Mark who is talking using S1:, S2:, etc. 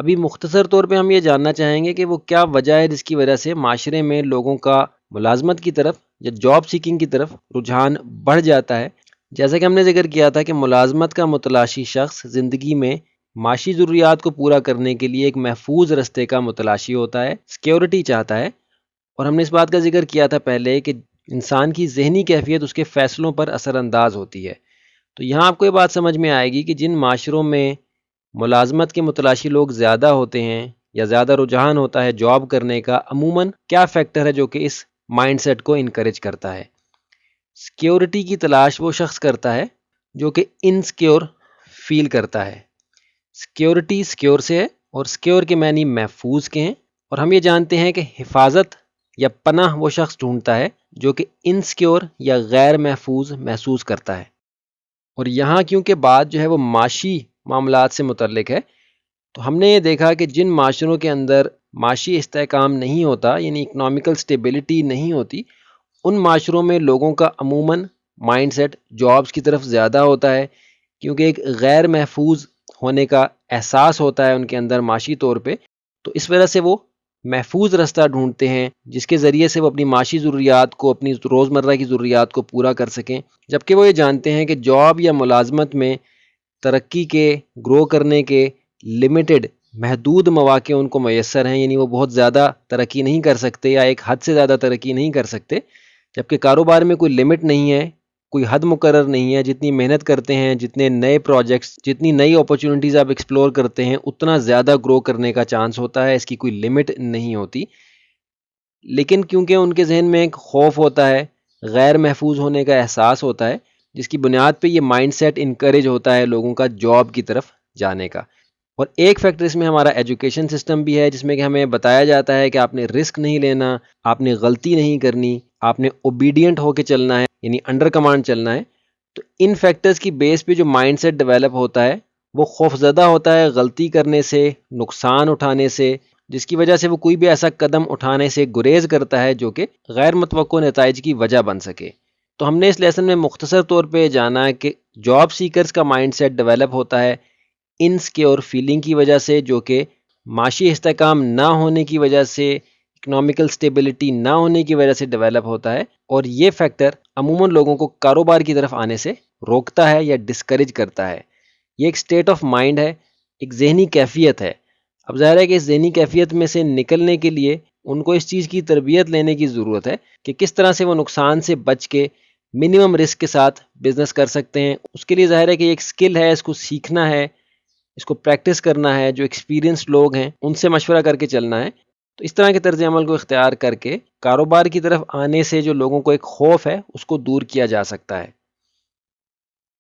S1: ابھی مختصر طور پہ ہم یہ جاننا چاہیں گے کہ وہ کیا وجہ ہے جس کی وجہ سے معاشرے میں لوگوں کا ملازمت کی طرف یا جاب سیکنگ کی طرف رجحان بڑھ جاتا ہے۔ جیسا کہ ہم نے ذکر کیا تھا کہ ملازمت کا متلاشی شخص زندگی میں معاشی ضروریات کو پورا کرنے کے لیے ایک محفوظ رستے کا متلاشی ہوتا ہے، سیکیورٹی چاہتا ہے، اور ہم نے اس بات کا ذکر کیا تھا پہلے کہ انسان کی ذہنی کیفیت اس کے فیصلوں پر اثر انداز ہوتی ہے۔ تو یہاں آپ کو یہ بات سمجھ میں آئے گی کہ جن معاشروں میں ملازمت کے متلاشی لوگ زیادہ ہوتے ہیں یا زیادہ رجحان ہوتا ہے جاب کرنے کا، عموماً کیا فیکٹر ہے جو کہ اس مائنڈ سیٹ کو انکریج کرتا ہے۔ سیکیورٹی کی تلاش وہ شخص کرتا ہے جو کہ انسیکیور فیل کرتا ہے۔ سیکیورٹی سیکیور سے ہے اور سیکیور کے معنی محفوظ کے ہیں، اور ہم یہ جانتے ہیں کہ حفاظت یا پناہ وہ شخص ڈھونڈتا ہے جو کہ انسیکیور یا غیر محفوظ محسوس کرتا ہے۔ اور یہاں کیونکہ بات جو ہے وہ معاشی معاملات سے متعلق ہے، تو ہم نے یہ دیکھا کہ جن معاشروں کے اندر معاشی استحکام نہیں ہوتا، یعنی اکنامیکل سٹیبلٹی نہیں ہوتی، ان معاشروں میں لوگوں کا عموماً مائنڈ سیٹ جابز کی طرف زیادہ ہوتا ہے، کیونکہ ایک غیر محفوظ ہونے کا احساس ہوتا ہے ان کے اندر معاشی طور پہ، تو اس وجہ سے وہ محفوظ رستہ ڈھونڈتے ہیں جس کے ذریعے سے وہ اپنی معاشی ضروریات کو، اپنی روزمرہ کی ضروریات کو پورا کر سکیں، جبکہ وہ یہ جانتے ہیں کہ جاب یا ملازمت میں ترقی کے، گرو کرنے کے لمیٹڈ محدود مواقع ان کو میسر ہیں، یعنی وہ بہت زیادہ ترقی نہیں کر سکتے یا ایک حد سے زیادہ ترقی نہیں کر سکتے، جبکہ کاروبار میں کوئی لمٹ نہیں ہے، کوئی حد مقرر نہیں ہے، جتنی محنت کرتے ہیں، جتنے نئے پروجیکٹس، جتنی نئی اپرچونٹیز آپ ایکسپلور کرتے ہیں، اتنا زیادہ گرو کرنے کا چانس ہوتا ہے، اس کی کوئی لمٹ نہیں ہوتی۔ لیکن کیونکہ ان کے ذہن میں ایک خوف ہوتا ہے، غیر محفوظ ہونے کا احساس ہوتا ہے، جس کی بنیاد پہ یہ مائنڈ سیٹ انکریج ہوتا ہے لوگوں کا جاب کی طرف جانے کا۔ اور ایک فیکٹر اس میں ہمارا ایجوکیشن سسٹم بھی ہے، جس میں کہ ہمیں بتایا جاتا ہے کہ آپ نے رسک نہیں لینا، آپ نے غلطی نہیں کرنی، آپ نے اوبیڈینٹ ہو کے چلنا ہے، یعنی انڈر کمانڈ چلنا ہے۔ تو ان فیکٹرز کی بیس پہ جو مائنڈ سیٹ ڈیولپ ہوتا ہے وہ خوفزدہ ہوتا ہے غلطی کرنے سے، نقصان اٹھانے سے، جس کی وجہ سے وہ کوئی بھی ایسا قدم اٹھانے سے گریز کرتا ہے جو کہ غیر متوقع نتائج کی وجہ بن سکے۔ تو ہم نے اس لیسن میں مختصر طور پہ جانا ہے کہ جاب سیکرز کا مائنڈ سیٹ ڈیولپ ہوتا ہے انسیکیور فیلنگ کی وجہ سے، جو کہ معاشی استحکام نہ ہونے کی وجہ سے، اکنامیکل سٹیبلٹی نہ ہونے کی وجہ سے ڈیولپ ہوتا ہے، اور یہ فیکٹر عموماً لوگوں کو کاروبار کی طرف آنے سے روکتا ہے یا ڈسکریج کرتا ہے۔ یہ ایک سٹیٹ آف مائنڈ ہے، ایک ذہنی کیفیت ہے۔ اب ظاہر ہے کہ اس ذہنی کیفیت میں سے نکلنے کے لیے ان کو اس چیز کی تربیت لینے کی ضرورت ہے کہ کس طرح سے وہ نقصان سے بچ کے منیمم رسک کے ساتھ بزنس کر سکتے ہیں۔ اس کے لیے ظاہر ہے کہ یہ ایک سکل ہے، اس کو سیکھنا ہے، اس کو پریکٹس کرنا ہے، جو ایکسپیرینسڈ لوگ ہیں ان سے مشورہ کر کے چلنا ہے۔ تو اس طرح کے طرز عمل کو اختیار کر کے کاروبار کی طرف آنے سے جو لوگوں کو ایک خوف ہے اس کو دور کیا جا سکتا ہے۔